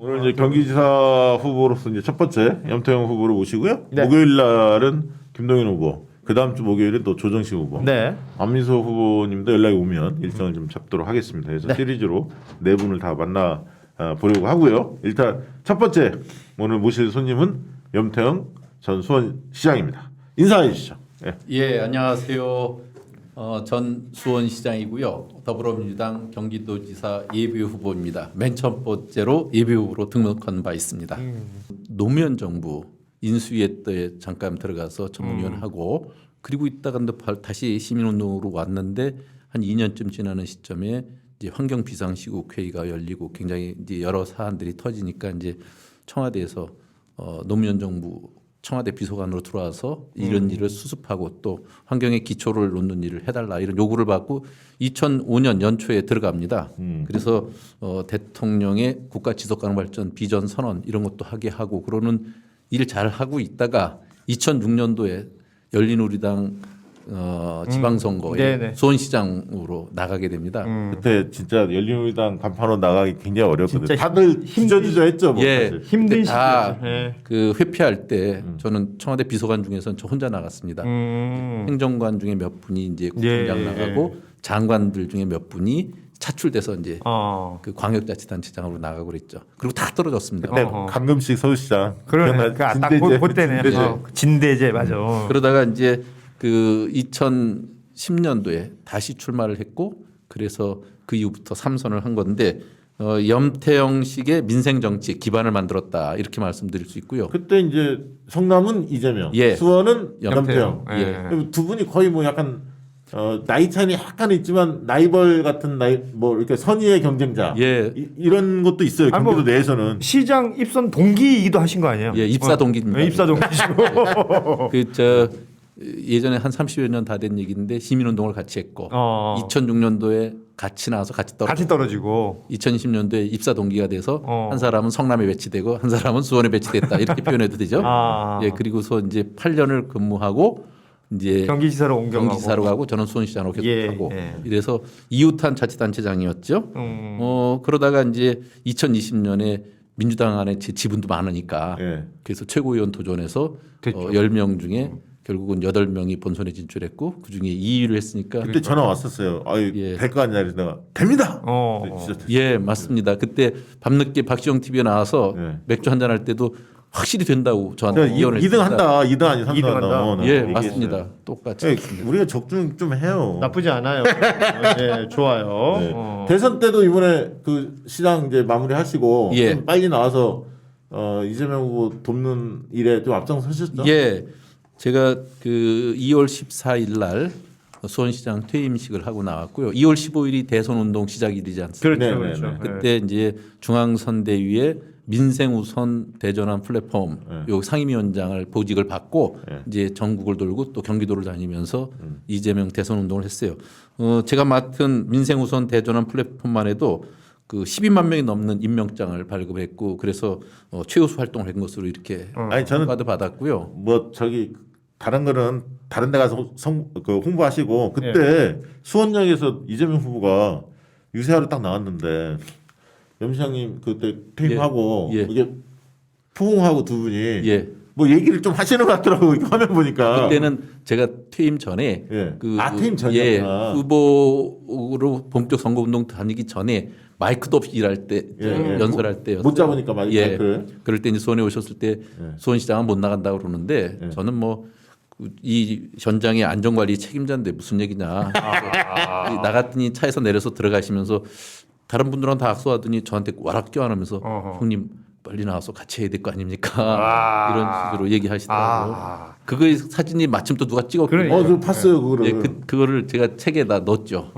오늘 이제 경기지사 후보로서 이제 첫 번째 염태영 후보를 모시고요. 네. 목요일 날은 김동연 후보, 그 다음 주 목요일은 또 조정식 후보, 네. 안민석 후보님도 연락이 오면 일정을 좀 잡도록 하겠습니다. 그래서 시리즈로 네 분을 다 만나 보려고 하고요. 일단 첫 번째 오늘 모실 손님은 염태영 전 수원시장입니다. 인사해 주시죠. 예. 예, 안녕하세요. 전 수원시장이고요. 더불어민주당 경기도지사 예비 후보입니다. 맨 첫 번째로 예비 후보로 등록한 바 있습니다. 노무현 정부 인수위에 때 잠깐 들어가서 전문위원하고 그리고 있다가 다시 시민운동으로 왔는데 한 2년쯤 지나는 시점에 이제 환경 비상시국 회의가 열리고 굉장히 이제 여러 사안들이 터지니까 이제 청와대에서 노무현 정부 청와대 비서관으로 들어와서 이런 일을 수습하고 또 환경의 기초를 놓는 일을 해달라 이런 요구를 받고 2005년 연초에 들어갑니다. 그래서 대통령의 국가지속가능발전 비전 선언 이런 것도 하게 하고 그러는 일 잘 하고 있다가 2006년도에 열린우리당 지방선거에 네네. 수원시장으로 나가게 됩니다. 그때 진짜 열린우리당 간판으로 나가기 굉장히 어렵거든요. 진짜 다들 주저주저했죠. 뭐 예, 사실. 힘든 다 시기였죠. 예. 그 회피할 때 저는 청와대 비서관 중에서는 저 혼자 나갔습니다. 행정관 중에 몇 분이 이제 국장장 예, 나가고 장관들 중에 몇 분이 차출돼서 이제 그 광역자치단체장으로 나가고 그랬죠. 그리고 다 떨어졌습니다. 네, 가끔씩 서울시장. 그러네. 딱 그때네. 진대제. 진대제 맞아. 그러다가 이제 그 2010년도에 다시 출마를 했고 그래서 그 이후부터 삼선을 한 건데 염태영식의 민생 정치 기반을 만들었다 이렇게 말씀드릴 수 있고요. 그때 이제 성남은 이재명, 예. 수원은 염태영. 예. 두 분이 거의 뭐 약간 나이 차이는 약간 있지만 라이벌 같은 뭐 이렇게 선의의 경쟁자. 예. 이런 것도 있어요. 아니, 경기도 뭐 내에서는. 시장 입선 동기이기도 하신 거 아니에요? 예, 입사 동기입니다. 입사 동기시고. 그 예전에 한 30여 년 다 된 얘기인데 시민운동을 같이 했고 2006년도에 같이 나와서 같이 떨어지고 2020년도에 입사 동기가 돼서 한 사람은 성남에 배치되고 한 사람은 수원에 배치됐다 이렇게 표현해도 되죠. 예, 그리고서 이제 8년을 근무하고 이제 경기지사로 옮겨가고 경기지사로 가고 저는 수원시장으로 계속 예, 하고 예. 이래서 이웃한 자치단체장이었죠. 그러다가 이제 2020년에 민주당 안에 제 지분도 많으니까 예. 그래서 최고위원 도전해서 됐죠. 10명 중에 결국은 8명이 본선에 진출했고 그중에 2위를 했으니까 그때 전화 왔었어요. 아유, 예. 될 거 아니냐 그래서 됩니다. 진짜 예, 맞습니다. 그때 밤늦게 박시영 TV에 나와서 예. 맥주 한잔 할 때도 확실히 된다고 저한테 이혼을 2등 한다. 2등 아니 3등 2등 한다. 한다. 예, 얘기했어요. 맞습니다. 똑같이 예, 했습니다. 우리가 적중 좀 해요. 나쁘지 않아요. 네, 좋아요. 네. 대선 때도 이번에 그 시장 이제 마무리하시고 예. 좀 빨리 나와서 이재명 후보 돕는 일에 좀 앞장서셨죠? 예, 제가 그 2월 14일 날 수원시장 퇴임식을 하고 나왔고요. 2월 15일이 대선 운동 시작일이지 않습니까? 그렇죠, 네, 네, 그렇죠. 네. 그때 이제 중앙선대위의 민생우선 대전환 플랫폼 요 상임위원장을 보직을 받고 이제 전국을 돌고 또 경기도를 다니면서 이재명 대선 운동을 했어요. 제가 맡은 민생우선 대전환 플랫폼만 해도 그 12만 명이 넘는 임명장을 발급했고 그래서 최우수 활동을 한 것으로 이렇게 아니 저는 평가도 받았고요. 뭐 저기 다른 거는 다른 데 가서 그 홍보하시고 그때 수원역에서 이재명 후보가 유세하러 딱 나왔는데 염시장님 그때 퇴임하고 예. 이게 포옹하고 두 분이 예. 뭐 얘기를 좀 하시는 것 같더라고 이거 화면 보니까. 그때는 제가 퇴임 전에 예. 그 퇴임 전이었구나. 후보로 본격 선거 운동 다니기 전에 마이크도 없이 일할 때 예. 연설할 때였어요. 못 잡으니까 마이크를. 그럴 때 이제 수원에 오셨을 때 수원시장은 못 나간다 고 그러는데 예. 저는 뭐 이 현장의 안전관리 책임자인데 무슨 얘기냐. 나갔더니 차에서 내려서 들어가시면서 다른 분들은 다 악수하더니 저한테 와락 껴안으면서 형님 빨리 나와서 같이 해야 될 거 아닙니까? 이런 식으로 얘기하시더라고요. 그거 사진이 마침 또 누가 찍었거든요. 그거 봤어요 그거를. 예, 그거를 제가 책에다 넣었죠.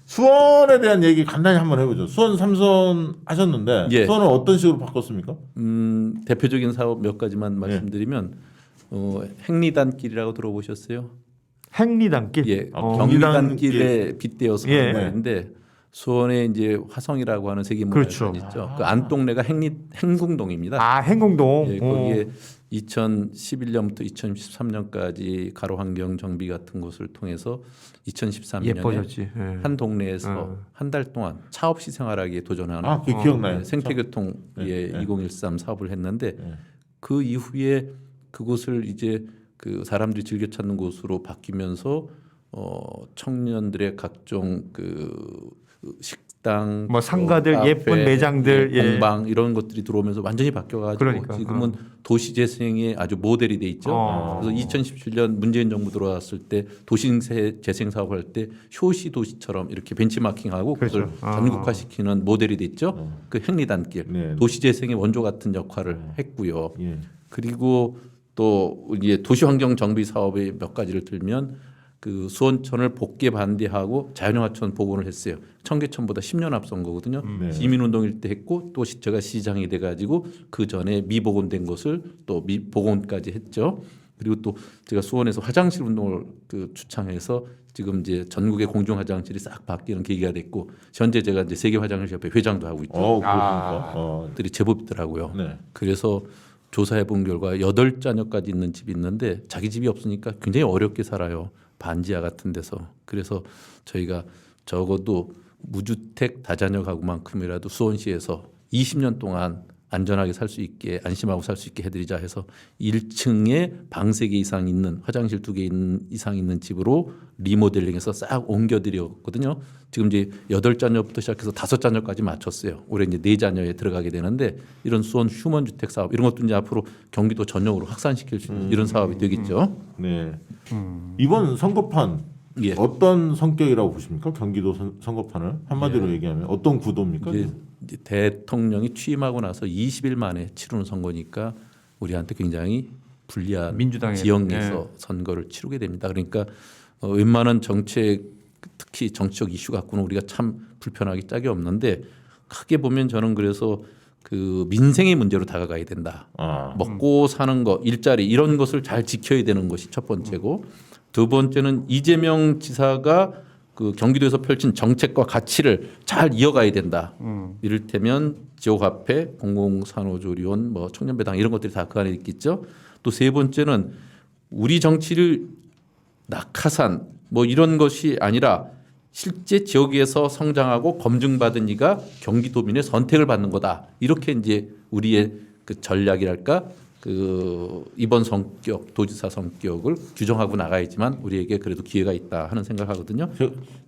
수원에 대한 얘기 간단히 한번 해보죠. 수원 3선 하셨는데 예. 수원은 어떤 식으로 바꿨습니까? 대표적인 사업 몇 가지만 말씀드리면 행리단길이라고 들어보셨어요? 행리단길. 예, 어, 경리단길에 빗대어서 예. 가는 건데 수원에 이제 화성이라고 하는 그렇죠. 세계문화유산 있죠. 그 안동네가 행궁동입니다. 아 행궁동. 예, 거기에 2011년부터 2013년까지 가로 환경 정비 같은 것을 통해서 2013년에 예뻐졌지. 예. 한 동네에서 한 달 동안 차 없이 생활하기에 도전하는 아, 그 기억나요. 생태교통 네, 네. 2013 사업을 했는데 네. 그 이후에 그곳을 이제 그 사람들이 즐겨 찾는 곳으로 바뀌면서 청년들의 각종 그 식당, 뭐 상가들, 카페, 예쁜 매장들, 예. 공방 이런 것들이 들어오면서 완전히 바뀌어가지고 그러니까, 지금은 도시 재생의 아주 모델이 돼 있죠. 그래서 2017년 문재인 정부 들어왔을 때 도시 재생 사업을 할 때 효시 도시처럼 이렇게 벤치마킹하고 그것을 그렇죠. 전국화시키는 모델이 돼 있죠. 그 행리단길 네. 도시 재생의 원조 같은 역할을 했고요. 예. 그리고 또 이제 도시환경 정비 사업의 몇 가지를 들면 그 수원천을 복개 반대하고 자연영하천 복원을 했어요. 청계천보다 10년 앞선 거거든요. 네. 시민운동일 때 했고 또 제가 시장이 돼가지고 그 전에 미복원된 것을 또 미복원까지 했죠. 그리고 또 제가 수원에서 화장실 운동을 그 주창해서 지금 이제 전국의 공중 화장실이 싹 바뀌는 계기가 됐고 현재 제가 이제 세계 화장실 협회 회장도 하고 있죠. 그렇습니까? 들이 제법 있더라고요. 네. 그래서 조사해 본 결과 8자녀까지 있는 집이 있는데 자기 집이 없으니까 굉장히 어렵게 살아요. 반지하 같은 데서. 그래서 저희가 적어도 무주택 다자녀 가구만큼이라도 수원시에서 20년 동안 안전하게 살 수 있게 안심하고 살 수 있게 해드리자 해서 1층에 방 3개 이상 있는 화장실 2개 이상 있는 집으로 리모델링해서 싹 옮겨드렸거든요. 지금 이제 8자녀부터 시작해서 5자녀까지 맞췄어요. 올해 이제 4자녀에 들어가게 되는데 이런 수원 휴먼 주택 사업 이런 것도 이제 앞으로 경기도 전역으로 확산시킬 수 있는 이런 사업이 되겠죠. 네. 이번 선거판 예. 어떤 성격이라고 보십니까? 경기도 선거판을 한마디로 얘기하면 어떤 구도입니까? 이제 대통령이 취임하고 나서 20일 만에 치르는 선거니까 우리한테 굉장히 불리한 민주당에, 지역에서 선거를 치르게 됩니다. 그러니까 웬만한 정책 특히 정치적 이슈 갖고는 우리가 참 불편하기 짝이 없는데 크게 보면 저는 그래서 그 민생의 문제로 다가가야 된다. 먹고 사는 거, 일자리 이런 것을 잘 지켜야 되는 것이 첫 번째고 두 번째는 이재명 지사가 그 경기도에서 펼친 정책과 가치를 잘 이어가야 된다. 이를테면 지역화폐, 공공산후조리원, 뭐 청년배당 이런 것들이 다 그 안에 있겠죠. 또 세 번째는 우리 정치를 낙하산 뭐 이런 것이 아니라 실제 지역에서 성장하고 검증받은 이가 경기도민의 선택을 받는 거다. 이렇게 이제 우리의 그 전략이랄까 그 이번 성격 도지사 성격을 규정하고 나가야지만 우리에게 그래도 기회가 있다 하는 생각하거든요.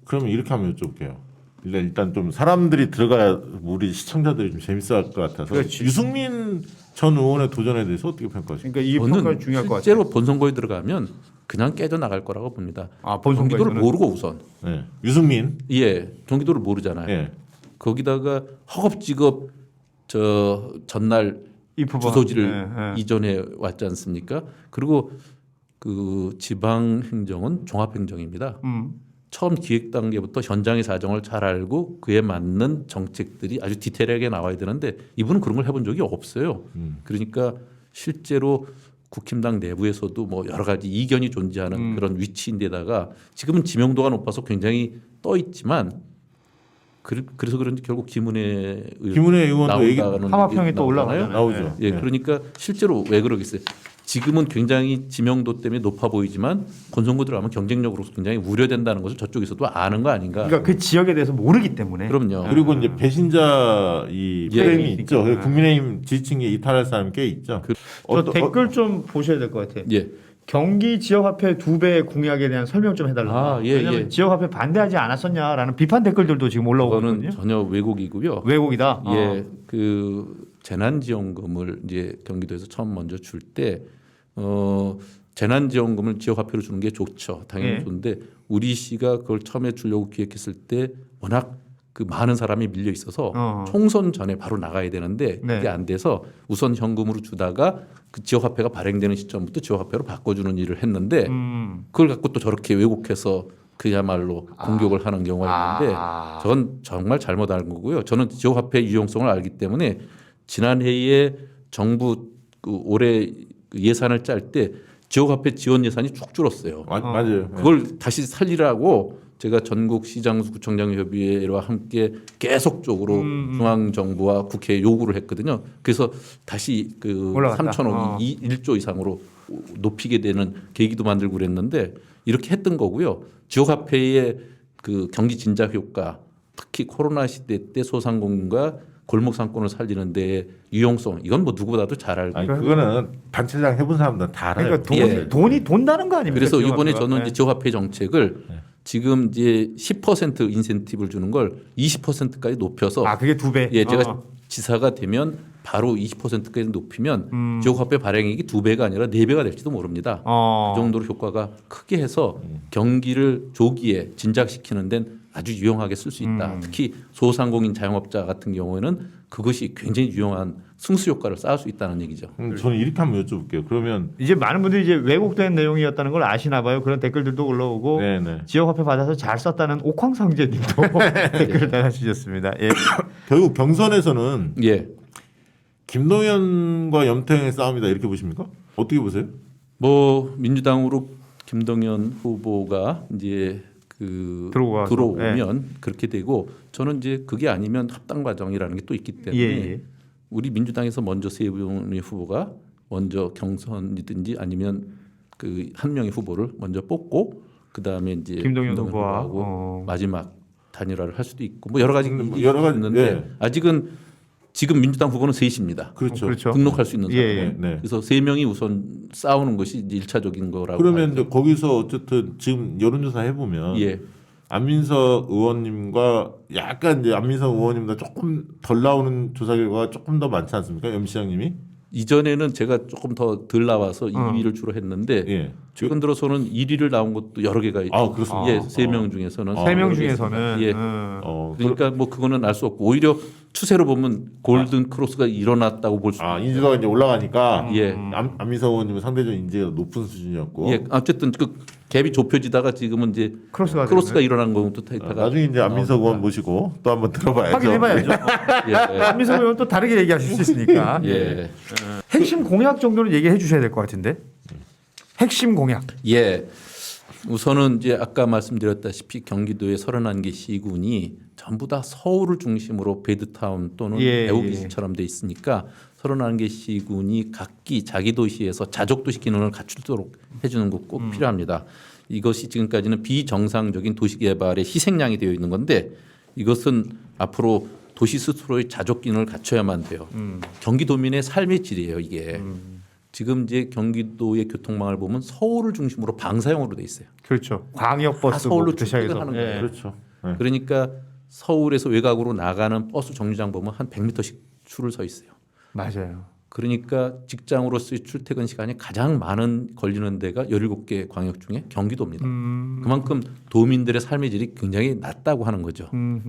그러면 이렇게 한번 여쭤볼게요. 일단 좀 사람들이 들어가야 우리 시청자들이 좀 재밌어할 것 같아서 그렇지. 유승민 전 의원의 도전에 대해서 어떻게 평가하십니까? 그러니까 이 평가 저는 중요할 것 같아요. 실제로 본선거에 들어가면 그냥 깨져 나갈 거라고 봅니다. 아, 본선거에서는? 경기도를 모르고 우선 네. 유승민. 경기도를 모르잖아요. 예. 거기다가 허겁지겁 저 전날 입후보. 주소지를 예. 이전해 왔지 않습니까? 그리고 그 지방 행정은 종합 행정입니다. 처음 기획 단계부터 현장의 사정을 잘 알고 그에 맞는 정책들이 아주 디테일하게 나와야 되는데 이분은 그런 걸 해본 적이 없어요. 그러니까 실제로 국힘당 내부에서도 뭐 여러 가지 이견이 존재하는 그런 위치인데다가 지금은 지명도가 높아서 굉장히 떠 있지만 그래서 그런지 결국 김은혜 의원도 얘기 하마평이 또 올라가잖아요. 나오죠. 예, 그러니까 실제로 왜 그러겠어요? 지금은 굉장히 지명도 때문에 높아 보이지만 본선거 들어가면 경쟁력으로 굉장히 우려된다는 것을 저쪽에서도 아는 거 아닌가? 그러니까 그 지역에 대해서 모르기 때문에. 그럼요. 그리고 이제 배신자 이 예. 프레임이 있죠. 국민의힘 지지층에 이탈할 사람이 꽤 있죠. 저 댓글 좀 보셔야 될 것 같아요. 예. 경기 지역화폐 2배 공약에 대한 설명 좀 해달라. 왜냐하면 지역화폐 반대하지 않았었냐라는 비판 댓글들도 지금 올라오고 그거는 있거든요. 전혀 왜곡이고요. 왜곡이다. 예, 그 재난지원금을 이제 경기도에서 처음 먼저 줄 때 재난지원금을 지역화폐로 주는 게 좋죠. 당연히 예. 좋은데 우리 시가 그걸 처음에 주려고 기획했을 때 워낙 그 많은 사람이 밀려 있어서 총선 전에 바로 나가야 되는데 네. 그게 안 돼서 우선 현금으로 주다가 그 지역화폐가 발행되는 시점부터 지역화폐로 바꿔주는 일을 했는데 그걸 갖고 또 저렇게 왜곡해서 그야말로 공격을 하는 경우가 있는데 저건 정말 잘못 알 거고요. 저는 지역화폐 유용성을 알기 때문에 지난 회의에 정부 그 올해 그 예산을 짤 때 지역화폐 지원 예산이 축 줄었어요. 맞아요. 그걸 다시 살리라고 제가 전국 시장 구청장 협의회와 함께 계속적으로 중앙 정부와 국회에 요구를 했거든요. 그래서 다시 그 올라갔다. 3천억이 1조 이상으로 높이게 되는 계기도 만들고 그랬는데 이렇게 했던 거고요. 지역화폐의 그 경기 진작 효과, 특히 코로나 시대 때 소상공인과 골목 상권을 살리는 데의 유용성 이건 뭐 누구보다도 잘 알고. 아니 그거는 단체장 해본 사람들은 다 알아요. 그러니까 돈이 돈다는 거 아닙니까? 그래서 이번에 지역화폐가? 저는 이제 지역화폐 정책을 지금 이제 10% 인센티브를 주는 걸 20%까지 높여서 그게 2배. 예, 제가 지사가 되면 바로 20%까지 높이면 지역화폐 발행액이 2배가 아니라 4배가 될지도 모릅니다. 그 정도로 효과가 크게 해서 경기를 조기에 진작시키는 데는 아주 유용하게 쓸 수 있다. 특히 소상공인 자영업자 같은 경우에는 그것이 굉장히 유용한 승수 효과를 쌓을 수 있다는 얘기죠. 저는 이렇게 한번 여쭤볼게요. 그러면 이제 많은 분들이 이제 왜곡된 내용이었다는 걸 아시나 봐요. 그런 댓글들도 올라오고 네네. 지역화폐 받아서 잘 썼다는 옥황상제님도 댓글을 달아주셨습니다. 예. 결국 경선에서는 예. 김동연과 염태영의 싸움이다 이렇게 보십니까? 어떻게 보세요? 뭐 민주당으로 김동연 후보가 이제 그 들어와서, 들어오면 그렇게 되고 저는 이제 그게 아니면 합당 과정이라는 게 또 있기 때문에 예. 우리 민주당에서 먼저 세 명의 후보가 먼저 경선이든지 아니면 그 한 명의 후보를 먼저 뽑고 그 다음에 이제 김동연 후보와, 후보하고 마지막 단일화를 할 수도 있고 뭐 여러 가지 여러 가지, 있는데 예. 아직은 지금 민주당 후보는 셋입니다. 그렇죠. 그렇죠. 등록할 수 있는 사람. 예. 네. 그래서 세 명이 우선 싸우는 것이 이제 1차적인 거라고. 그러면 이제 거기서 어쨌든 지금 여론조사 해보면 예. 안민석 의원님과 약간 이제 안민석 의원님보다 조금 덜 나오는 조사 결과가 조금 더 많지 않습니까? 염 시장님이? 이전에는 제가 조금 더 덜 나와서 2위를 주로 했는데 예. 최근 들어서는 1위를 나온 것도 여러 개가 있죠. 그렇습니까? 예, 3명 중에서는 3명 중에서는 예. 그러니까 뭐 그거는 알 수 없고 오히려 추세로 보면 골든 크로스가 일어났다고 볼 수. 인지도가 이제 올라가니까 예. 안민석 의원님은 상대적으로 인지가 높은 수준이었고 예, 어쨌든 그 갭이 좁혀지다가 지금은 이제 크로스가 일어난 것도 타이타가 나중에 이제 안민석 의원 모시고 또 한번 들어봐야죠. 확인해봐야죠. 예, 안민석 의원 또 다르게 얘기하실 수 있으니까. 예. 핵심 공약 정도는 얘기해 주셔야 될 것 같은데. 핵심 공약. 예. 우선은 이제 아까 말씀드렸다시피 경기도의 31개 시군이 전부 다 서울을 중심으로 베드타운 또는 예, 배후기지처럼 돼 있으니까 31개 시군이 각기 자기 도시에서 자족도시 기능을 갖추도록 해주는 것 꼭 필요합니다. 이것이 지금까지는 비정상적인 도시개발의 희생양이 되어 있는 건데 이것은 앞으로 도시 스스로의 자족 기능을 갖춰야만 돼요. 경기도민의 삶의 질이에요 이게. 지금 이제 경기도의 교통망을 보면 서울을 중심으로 방사형으로 돼 있어요. 그렇죠. 광역버스 서울로 시작해서. 출퇴근하는 거예요. 그렇죠. 네. 그러니까 서울에서 외곽으로 나가는 버스 정류장 보면 한 100m씩 줄을 서 있어요. 맞아요. 그러니까 직장으로서의 출퇴근 시간이 가장 많은 걸리는 데가 17개 광역 중에 경기도입니다. 그만큼 도민들의 삶의 질이 굉장히 낮다고 하는 거죠.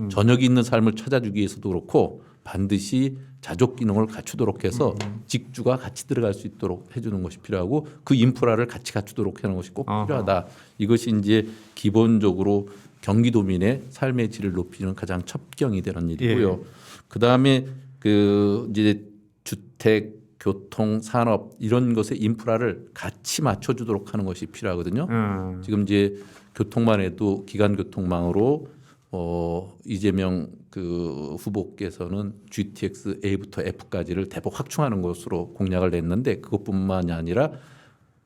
저녁이 있는 삶을 찾아주기 위해서도 그렇고 반드시 자족 기능을 갖추도록 해서 직주가 같이 들어갈 수 있도록 해주는 것이 필요하고 그 인프라를 같이 갖추도록 하는 것이 꼭 필요하다. 이것이 이제 기본적으로 경기도민의 삶의 질을 높이는 가장 첩경이 되는 일이고요. 그 다음에 그 이제 주택, 교통, 산업 이런 것의 인프라를 같이 맞춰주도록 하는 것이 필요하거든요. 지금 이제 교통만 해도 기간 교통망으로 이재명 그 후보께서는 GTX A부터 F까지를 대폭 확충하는 것으로 공약을 냈는데 그것뿐만이 아니라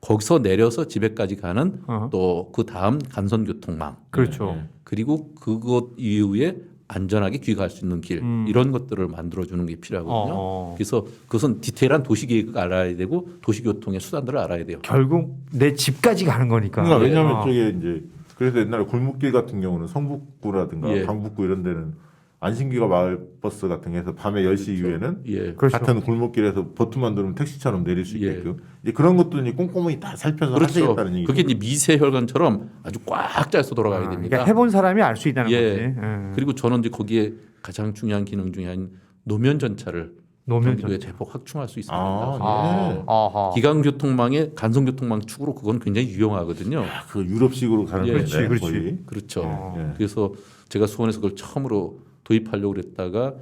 거기서 내려서 집에까지 가는 또 그 다음 간선 교통망. 그렇죠. 그리고 그것 이후에 안전하게 귀가할 수 있는 길 이런 것들을 만들어주는 게 필요하거든요. 그래서 그것은 디테일한 도시계획을 알아야 되고 도시교통의 수단들을 알아야 돼요. 결국 내 집까지 가는 거니까. 그러니까 왜냐하면 저게 이제 그래서 옛날에 골목길 같은 경우는 성북구라든가 예. 강북구 이런 데는 안신기가 마을 버스 같은 게 해서 밤에 10시 이후에는 예. 그렇죠. 같은 골목길에서 버튼만 누르면 택시처럼 내릴 수 예. 있게끔 이제 그런 것도 이제 꼼꼼히 다 살펴서 그렇죠. 하시겠다는 얘기죠. 그게 이제 미세혈관처럼 아주 꽉 짜서 돌아가야 됩니다. 그러니까 해본 사람이 알 수 있다는 예. 거지. 그리고 저는 이제 거기에 가장 중요한 기능 중에 한 노면 전차를 경기도에 대폭 확충할 수 있습니다. 아하. 기간교통망의 간선교통망 축으로 그건 굉장히 유용하거든요. 그 유럽식으로 가는 예. 건데 그렇지. 거의. 그렇죠. 예. 그래서 제가 수원에서 그걸 처음으로 도입하려고 그랬다가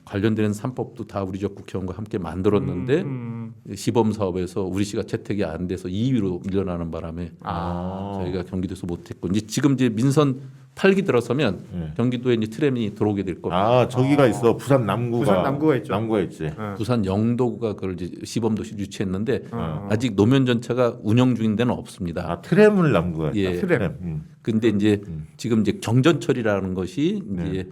관련되는 3법도 다 우리 지역 국회의원과 함께 만들었는데 시범 사업에서 우리 시가 채택이 안 돼서 2위로 밀려나는 바람에 저희가 경기도에서 못했고 이제 지금 이제 민선 8기 들어서면 네. 경기도에 이제 트램이 들어오게 될 겁니다. 아 저기가 있어. 부산 남구가. 부산 남구가 있죠. 남구가 있지. 부산 영도구가 그걸 이제 시범도시 유치했는데 어. 아직 노면 전차가 운영 중인 데는 없습니다. 아 트램을 남구가 있다. 예. 트램. 근데 이제 지금 이제 경전철이라는 것이 네. 이제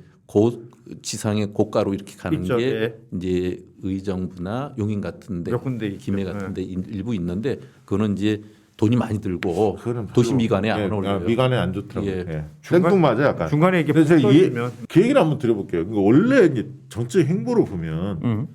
지상의 고가로 이렇게 가는 있죠. 게 예. 이제 의정부나 용인 같은데 몇 군데 있죠. 김해 같은데 일부 있는데 그거는 이제 돈이 많이 들고 그거는 별로- 도시 미관에 예, 안 어울려요. 미관에 안 좋더라고요. 예. 예. 생뚱맞아 약간. 중간에 이렇게 근데 제가 붙어있으면 그 얘기를 한번 드려볼게요. 그러니까 원래 이제 정치 행보를 보면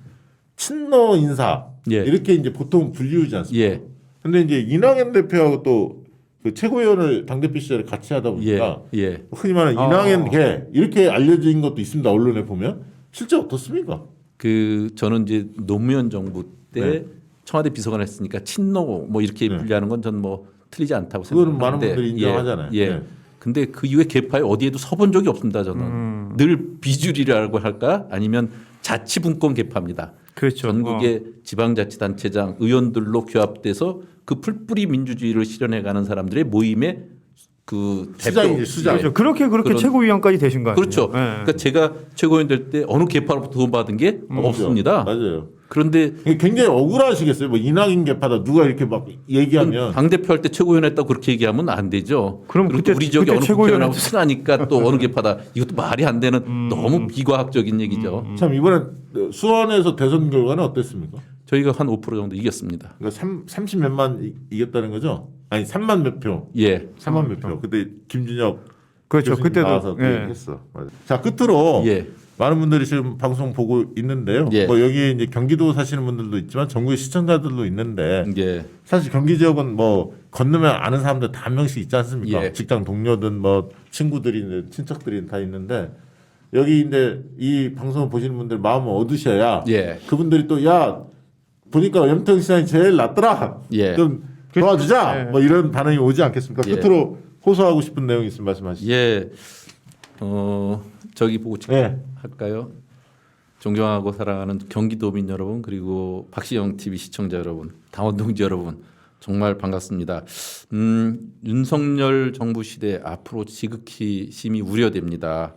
친러 인사 예. 이렇게 이제 보통 불리우지 않습니까? 예. 근데 이제 이낙연 대표하고 또 그 최고위원을 당 대표 시절에 같이 하다 보니까 예. 예. 흔히 말하는 이낙연 개 이렇게 알려진 것도 있습니다. 언론에 보면 실제 어떻습니까? 그 저는 이제 노무현 정부 때 네. 청와대 비서관 했으니까 친노 뭐 이렇게 네. 분류하는 건 전 뭐 틀리지 않다고 그거는 많은 생각하는데 분들이 인정하잖아요. 예. 네. 근데 그 이후에 개파에 어디에도 서본 적이 없습니다. 저는 늘 비주류라고 할까 아니면 자치분권 개파입니다. 그렇죠. 전국의 지방자치단체장 의원들로 규합돼서 그 풀뿌리 민주주의를 실현해가는 사람들의 모임의 그 수장이지, 수장. 그렇죠. 그렇게 그런- 최고위원까지 되신 거 아니에요? 그렇죠. 예. 그러니까 제가 최고위원 될 때 어느 개파로부터 도움받은 게 없습니다. 맞아요. 그런데 굉장히 억울하시겠어요. 뭐 이낙연 개파다 누가 이렇게 막 얘기하면 당 대표 할 때 최고위원 했다고 그렇게 얘기하면 안 되죠. 그럼 그리고 그때- 또 우리 지역에 그때 어느 최고위원 국회의원하고 친하니까 또 어느 개파다. 이것도 말이 안 되는 너무 비과학적인 얘기죠. 참 이번에 수원에서 대선 결과는 어땠습니까? 저희가 한 5% 정도 이겼습니다. 그러니까 30 몇만 이겼다는 거죠? 아니 3만 몇 표. 예. 3만 몇 표. 그때 김준혁 그렇죠. 교수님 그때도 나와서 그 예. 얘기했어. 맞아. 자 끝으로 예. 많은 분들이 지금 방송 보고 있는데요. 예. 뭐 여기 이제 경기도 사시는 분들도 있지만 전국의 시청자들도 있는데 예. 사실 경기 지역은 뭐 건너면 아는 사람들 다 한 명씩 있지 않습니까? 예. 직장 동료든 뭐 친구들이든 친척들이 다 있는데 여기 이제 이 방송을 보시는 분들 마음을 얻으셔야 예. 그분들이 또 야 보니까 염태영 시장이 제일 낫더라. 예. 좀 도와주자. 예. 뭐 이런 반응이 오지 않겠습니까? 예. 끝으로 호소하고 싶은 내용 있으면 말씀하시죠. 예. 저기 보고 예. 할까요? 존경하고 사랑하는 경기도민 여러분 그리고 박시영 TV 시청자 여러분, 당원 동지 여러분 정말 반갑습니다. 윤석열 정부 시대 앞으로 지극히 심히 우려됩니다.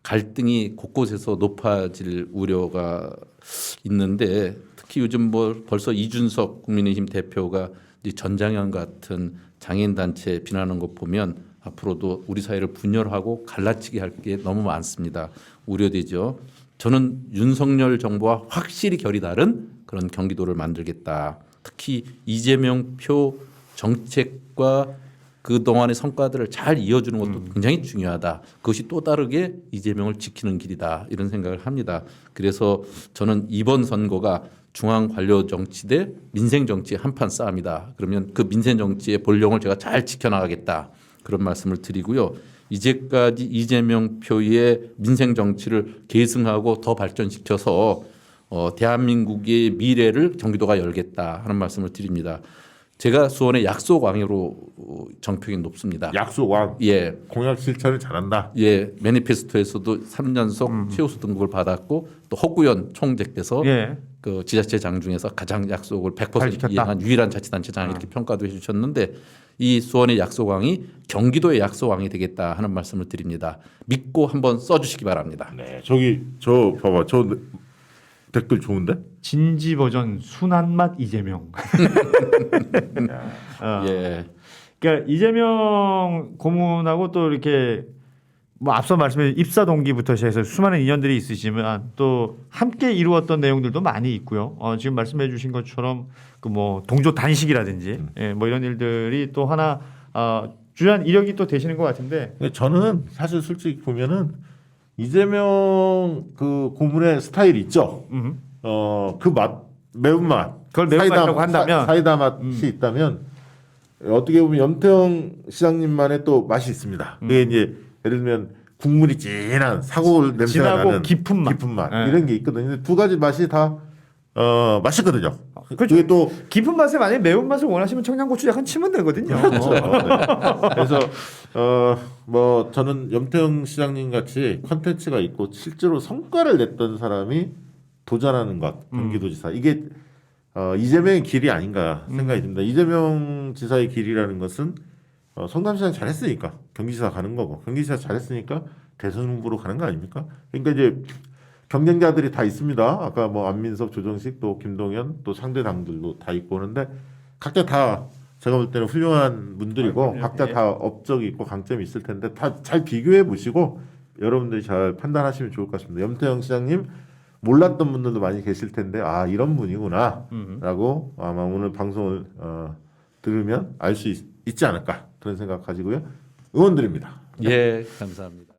갈등이 곳곳에서 높아질 우려가 있는데 특히 요즘 뭐 벌써 이준석 국민의힘 대표가 이제 전장현 같은 장애인 단체 비난하는 것 보면 앞으로도 우리 사회를 분열하고 갈라치게 할 게 너무 많습니다. 우려되죠. 저는 윤석열 정부와 확실히 결이 다른 그런 경기도를 만들겠다. 특히 이재명 표 정책과 그동안의 성과들을 잘 이어주는 것도 굉장히 중요하다. 그것이 또 다르게 이재명을 지키는 길이다. 이런 생각을 합니다. 그래서 저는 이번 선거가 중앙 관료 정치 대 민생 정치의 한판 싸움이다. 그러면 그 민생 정치의 본령을 제가 잘 지켜나가겠다. 그런 말씀을 드리고요. 이제까지 이재명 표의 민생 정치를 계승하고 더 발전시켜서 대한민국의 미래를 경기도가 열겠다 하는 말씀을 드립니다. 제가 수원의 약속왕으로 정평이 높습니다. 약속왕. 예, 공약 실천을 잘한다. 예, 매니페스토에서도 3년속 최우수 등급을 받았고 또 허구현 총재께서 예. 그 지자체장 중에서 가장 약속을 잘 100% 지켰다. 이행한 유일한 자치단체장 이렇게 평가도 해주셨는데 이 수원의 약속왕이 경기도의 약속왕이 되겠다 하는 말씀을 드립니다. 믿고 한번 써주시기 바랍니다. 네. 저기 저 봐봐. 저 댓글 좋은데? 진지 버전 순한 맛 이재명. 예, 그러니까 이재명 고문하고 또 이렇게 뭐 앞서 말씀해 입사 동기부터 시작해서 수많은 인연들이 있으시지만 또 함께 이루었던 내용들도 많이 있고요. 지금 말씀해 주신 것처럼 그 뭐 동조 단식이라든지 예, 뭐 이런 일들이 또 하나 주요한 이력이 또 되시는 것 같은데 근데 저는 사실 솔직히 보면은 이재명 그 고문의 스타일 있죠. 그 맛 매운맛. 그걸 매운맛이라고 한다면 사이다 맛이 있다면 어떻게 보면 염태영 시장님만의 또 맛이 있습니다. 그게 이제 예를 들면 국물이 진한 사골 냄새가 진하고 나는 깊은 맛. 네. 예. 이런 게 있거든요. 근데 두 가지 맛이 다 맛있거든요. 그렇죠. 그게 또 깊은 맛에 만약에 매운 맛을 원하시면 청양고추 약간 치면 되거든요. 그렇죠. 네. 그래서 뭐 저는 염태영 시장님 같이 컨텐츠가 있고 실제로 성과를 냈던 사람이 도전하는 것 경기도지사 이게 이재명의 길이 아닌가 생각이 듭니다. 이재명 지사의 길이라는 것은 성남시장 잘했으니까 경기지사 가는 거고 경기지사 잘했으니까 대선 후보로 가는 거 아닙니까? 그러니까 이제 경쟁자들이 다 있습니다. 아까 뭐 안민석, 조정식, 또 김동연, 또 상대 당들도 다 있고 그런데 각자 다 제가 볼 때는 훌륭한 분들이고 각자 다 업적이 있고 강점이 있을 텐데 다 잘 비교해 보시고 여러분들이 잘 판단하시면 좋을 것 같습니다. 염태영 시장님 몰랐던 분들도 많이 계실 텐데 아 이런 분이구나라고 아마 오늘 방송을 들으면 알 수 있지 않을까 그런 생각 가지고요. 응원드립니다. 예, 감사합니다.